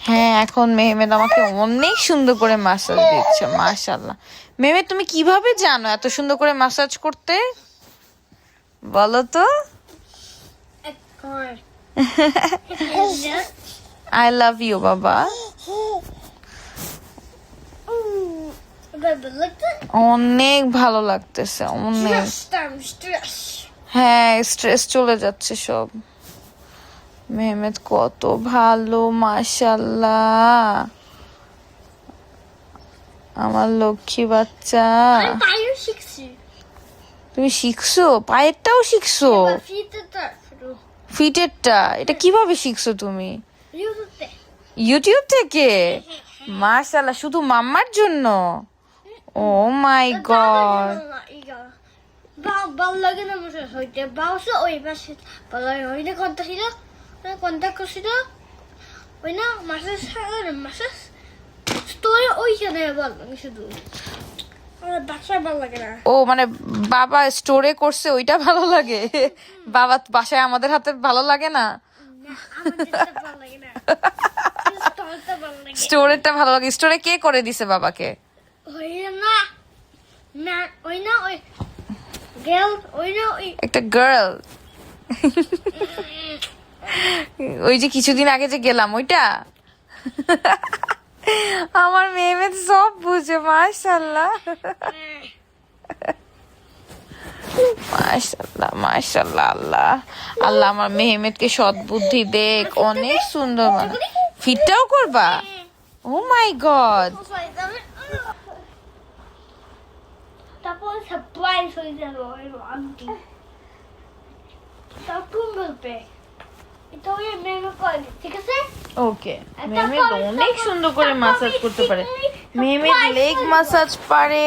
হ্যাঁ, এখন মেহমেদ আমাকে অনেক সুন্দর করে মাসাজ দিচ্ছে, মাশাআল্লাহ। মেহমেদ, তুমি কিভাবে জানো এত সুন্দর করে মাসাজ করতে? বলো তো। আই লাভ ইউ বাবা। অনেক ভালো লাগতেছে, অনেক। হ্যাঁ, স্ট্রেস চলে যাচ্ছে সব। মেহমেদ কত ভালো, মাশাআল্লাহ, আমার লক্ষ্মী বাচ্চা। তুমি শিখছো? পায়েরটাও শিখছো? ফিটেরটা এটা কিভাবে শিখছো তুমি? ইউটিউব থেকে? মাশাআল্লাহ, শুধু মাম্মার জন্য? ও মাই গড। ও মানে বাবা স্টোরে করছে ওইটা ভালো লাগে? বাবা বাসায় আমাদের হাতে ভালো লাগে না? স্টোরেরটা ভালো লাগে। স্টোরে কে করে দিছে বাবাকে? একটা গার্ল। ওই যে কিছুদিন আগে যে গেলাম ওইটা। আমার মেয়ে সব বুঝে, মাশাআল্লাহ। মাশাআল্লাহ মাশাআল্লাহ। আল্লাহ আল্লাহ আমার মেহমেদকে সৎ বুদ্ধি দেখ, অনেক সুন্দর। ফিটটাও করবা? ও মাই গড। তারপর সারপ্রাইজ হয়ে গেল আন্টি। তারপর বলবে এটা ওই মেমে করে, ঠিক আছে? ওকে। মেহমেদ অনেক সুন্দর করে মাসাজ করতে পারে। মেহমেদ লেগ মাসাজ পারে,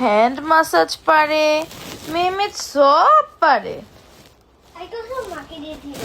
হ্যান্ড মাসাজ পারে, মেহমেদ সব পারে। এটা সব মাকে দিয়ে দিই।